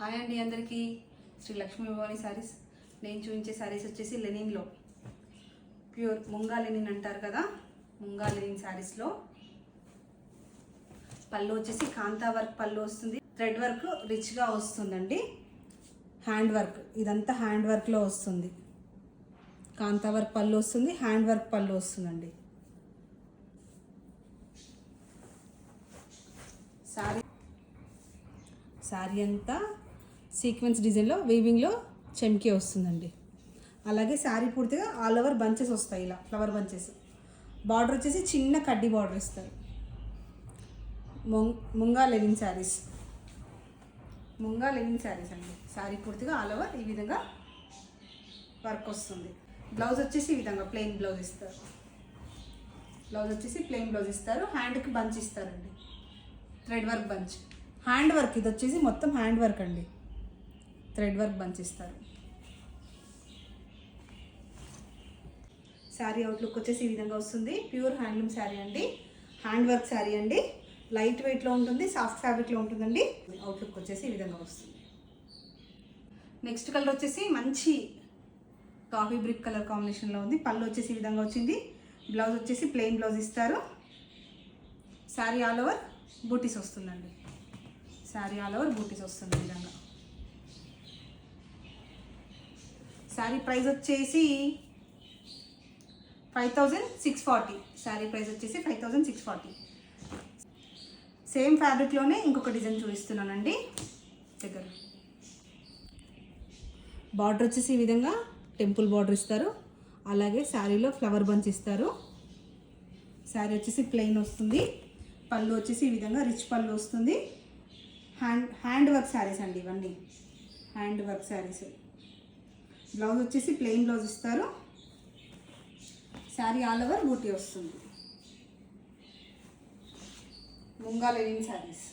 Hi అండి అందరికీ. శ్రీ లక్ష్మీ భవాని సారీస్. నేను చూపించే సారీస్ వచ్చేసి లెనిన్లో ప్యూర్ ముంగా లెనిన్ అంటారు కదా, ముంగా లెనిన్ సారీస్లో పళ్ళు వచ్చేసి కాంతా వర్క్ పళ్ళు వస్తుంది. థ్రెడ్ వర్క్ రిచ్గా వస్తుందండి. హ్యాండ్ వర్క్ ఇదంతా హ్యాండ్ వర్క్లో వస్తుంది. కాంతా వర్క్ పళ్ళు వస్తుంది, హ్యాండ్ వర్క్ పళ్ళు వస్తుందండి. సారీ అంతా సీక్వెన్స్ డిజైన్లో వీవింగ్లో చెమ్కి వస్తుందండి. అలాగే శారీ పూర్తిగా ఆల్ ఓవర్ బంచెస్ వస్తాయి, ఇలా ఫ్లవర్ బంచెస్. బార్డర్ వచ్చేసి చిన్న కడ్డీ బార్డర్ ఇస్తారు. ముంగా లెనిన్ శారీస్, ముంగా లెనిన్ శారీస్ అండి. శారీ పూర్తిగా ఆల్ ఓవర్ ఈ విధంగా వర్క్ వస్తుంది. బ్లౌజ్ వచ్చేసి ఈ విధంగా ప్లెయిన్ బ్లౌజ్ ఇస్తారు. బ్లౌజ్ వచ్చేసి ప్లెయిన్ బ్లౌజ్ ఇస్తారు. హ్యాండ్కి బంచ్ ఇస్తారండి, thread work bunch. Hand work ఇది వచ్చేసి మొత్తం హ్యాండ్ వర్క్ అండి, థ్రెడ్ వర్క్ బంచ్ ఇస్తారు. శారీ అవుట్లుక్ వచ్చేసి ఈ విధంగా వస్తుంది. ప్యూర్ హ్యాండ్లూమ్ శారీ అండి, హ్యాండ్ వర్క్ శారీ అండి. లైట్ వెయిట్లో ఉంటుంది, సాఫ్ట్ ఫ్యాబ్రిక్లో ఉంటుందండి. అవుట్లుక్ వచ్చేసి ఈ విధంగా వస్తుంది. నెక్స్ట్ కలర్ వచ్చేసి మంచి కాఫీ బ్రిక్ కలర్ కాంబినేషన్లో ఉంది. పళ్ళు వచ్చేసి ఈ విధంగా వచ్చింది. బ్లౌజ్ వచ్చేసి ప్లెయిన్ బ్లౌజ్ ఇస్తారు. శారీ ఆల్ ఓవర్ బూటీస్ వస్తుందండి. శారీ ఆల్ ఓవర్ బూటీస్ వస్తుంది ఈ విధంగా. శారీ ప్రైస్ వచ్చేసి 5640. శారీ ప్రైస్ వచ్చేసి 5640. సేమ్ ఫ్యాబ్రిక్లోనే ఇంకొక డిజైన్ చూపిస్తున్నానండి దగ్గర. బార్డర్ వచ్చేసి ఈ విధంగా టెంపుల్ బార్డర్ ఇస్తారు. అలాగే శారీలో ఫ్లవర్ బంచ్ ఇస్తారు. శారీ వచ్చేసి ప్లెయిన్ వస్తుంది. పళ్ళు వచ్చేసి ఈ విధంగా రిచ్ పళ్ళు వస్తుంది. హ్యాండ్ వర్క్ శారీస్ అండి ఇవన్నీ, హ్యాండ్ వర్క్ శారీస్. బ్లౌజ్ వచ్చేసి ప్లెయిన్ బ్లౌజ్ ఇస్తారు. శారీ ఆల్ ఓవర్ బూటీ వస్తుంది. ముంగా లెనిన్ శారీస్.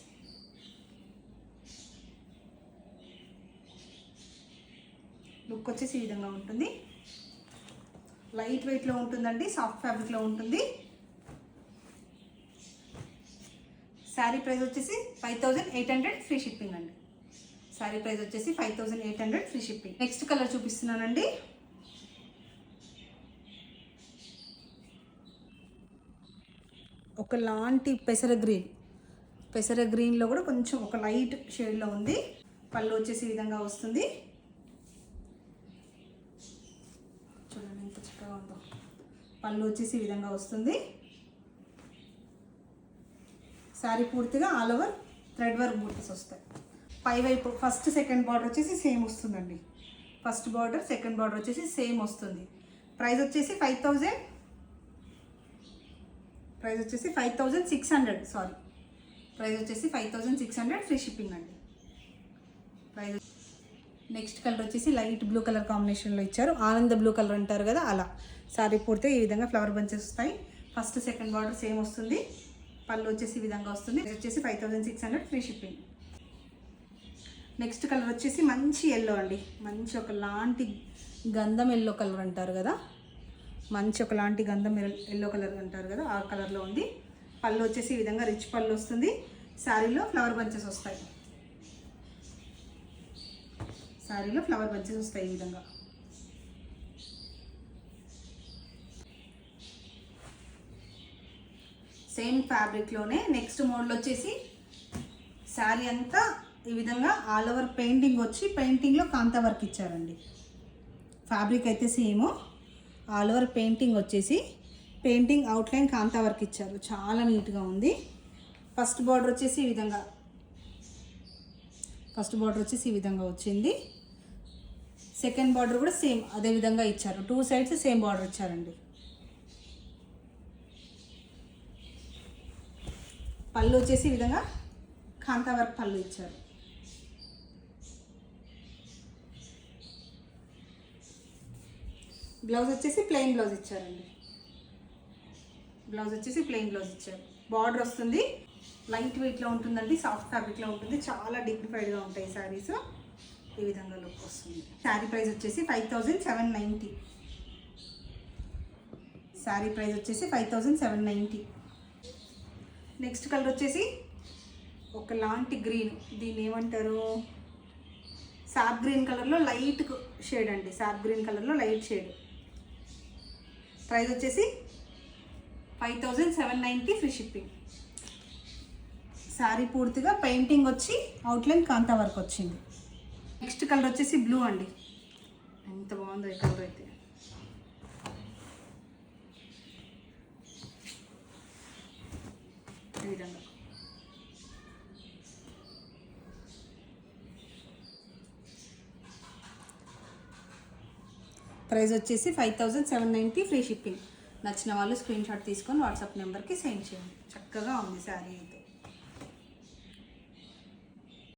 లుక్ వచ్చేసి ఈ విధంగా ఉంటుంది. లైట్ వెయిట్లో ఉంటుందండి, సాఫ్ట్ ఫ్యాబ్రిక్లో ఉంటుంది. శారీ ప్రైస్ వచ్చేసి 5800 ఫ్రీ షిప్పింగ్ అండి. శారీ ప్రైస్ వచ్చేసి 5800 ఫ్రీ షిప్పింగ్. నెక్స్ట్ కలర్ చూపిస్తున్నానండి. ఒకలాంటి పెసర గ్రీన్లో కూడా కొంచెం ఒక లైట్ షేడ్లో ఉంది. పళ్ళు వచ్చేసి ఈ విధంగా వస్తుంది. చూడండి ఎంత చక్కగా ఉందో. పళ్ళు వచ్చేసి ఈ విధంగా వస్తుంది. శారీ పూర్తిగా ఆల్ ఓవర్ థ్రెడ్ వర్క్ బూటీస్ వస్తాయి. పైవైపు ఫస్ట్ సెకండ్ బార్డర్ వచ్చేసి సేమ్ వస్తుందండి. ఫస్ట్ బార్డర్ సెకండ్ బార్డర్ వచ్చేసి సేమ్ వస్తుంది. ప్రైస్ వచ్చేసి 5600. సారీ, ప్రైస్ వచ్చేసి 5600 ఫ్రీ షిప్పింగ్ అండి. ప్రైస్. నెక్స్ట్ కలర్ వచ్చేసి లైట్ బ్లూ కలర్ కాంబినేషన్లో ఇచ్చారు. ఆనంద బ్లూ కలర్ అంటారు కదా అలా. శారీ పూర్తిగా ఈ విధంగా ఫ్లవర్ బంచెస్ వస్తాయి. ఫస్ట్ సెకండ్ బార్డర్ సేమ్ వస్తుంది. పళ్ళు వచ్చేసి ఈ విధంగా వస్తుంది. ఇది వచ్చేసి 5600 ఫ్రీ షిప్పింగ్. నెక్స్ట్ కలర్ వచ్చేసి మంచి ఎల్లో అండి, మంచి ఒకలాంటి గంధం ఎల్లో కలర్ అంటారు కదా, మంచి ఒకలాంటి గంధం ఎల్లో కలర్ అంటారు కదా, ఆ కలర్లో ఉంది. పళ్ళు వచ్చేసి ఈ విధంగా రిచ్ పళ్ళు వస్తుంది. శారీలో ఫ్లవర్ బంచెస్ వస్తాయి. శారీలో ఫ్లవర్ బంచెస్ వస్తాయి ఈ విధంగా. సేమ్ ఫ్యాబ్రిక్లోనే నెక్స్ట్ మోడల్ వచ్చేసి శారీ అంతా ఈ విధంగా ఆల్ ఓవర్ పెయింటింగ్ వచ్చి పెయింటింగ్లో కాంతా వర్క్ ఇచ్చారండి. ఫ్యాబ్రిక్ అయితే సేమ్, ఆల్ ఓవర్ పెయింటింగ్ వచ్చేసి పెయింటింగ్ అవుట్లైన్ కాంతా వర్క్ ఇచ్చారు. చాలా నీట్గా ఉంది. ఫస్ట్ బార్డర్ వచ్చేసి ఈ విధంగా వచ్చింది. సెకండ్ బార్డర్ కూడా సేమ్ అదే విధంగా ఇచ్చారు. 2 సైడ్స్ సేమ్ బార్డర్ ఇచ్చారండి. పళ్ళు వచ్చేసి ఈ విధంగా కాంతా వర్క్ పళ్ళు ఇచ్చారు. బ్లౌజ్ వచ్చేసి ప్లెయిన్ బ్లౌజ్ ఇచ్చారండి. బార్డర్ వస్తుంది. లైట్ వెయిట్లో ఉంటుందండి, సాఫ్ట్ ఫ్యాబ్రిక్లో ఉంటుంది. చాలా డిగ్నిఫైడ్గా ఉంటాయి శారీస్. ఈ విధంగా లుక్ వస్తుంది. శారీ ప్రైస్ వచ్చేసి 5790. శారీ ప్రైస్ వచ్చేసి 5790. నెక్స్ట్ కలర్ వచ్చేసి ఒకలాంటి గ్రీన్, దీన్ని ఏమంటారు, సాప్ గ్రీన్ కలర్లో లైట్ షేడ్ అండి, సాప్ గ్రీన్ కలర్లో లైట్ షేడ్. ప్రైస్ వచ్చేసి 5790 ఫ్రీ షిప్పింగ్. శారీ పూర్తిగా పెయింటింగ్ వచ్చి అవుట్లైన్ కాంతా వర్క్ వచ్చింది. నెక్స్ట్ కలర్ వచ్చేసి బ్లూ అండి, ఎంత బాగుందో ఈ కలర్ అయితే. ఈ విధంగా ప్రైస్ వచ్చేసి 5790 ఫ్రీ షిప్పింగ్. నచ్చిన వాళ్ళు స్క్రీన్ షాట్ తీసుకొని వాట్సాప్ నెంబర్కి సెండ్ చేయండి. చక్కగా ఉంది శారీ అయితే.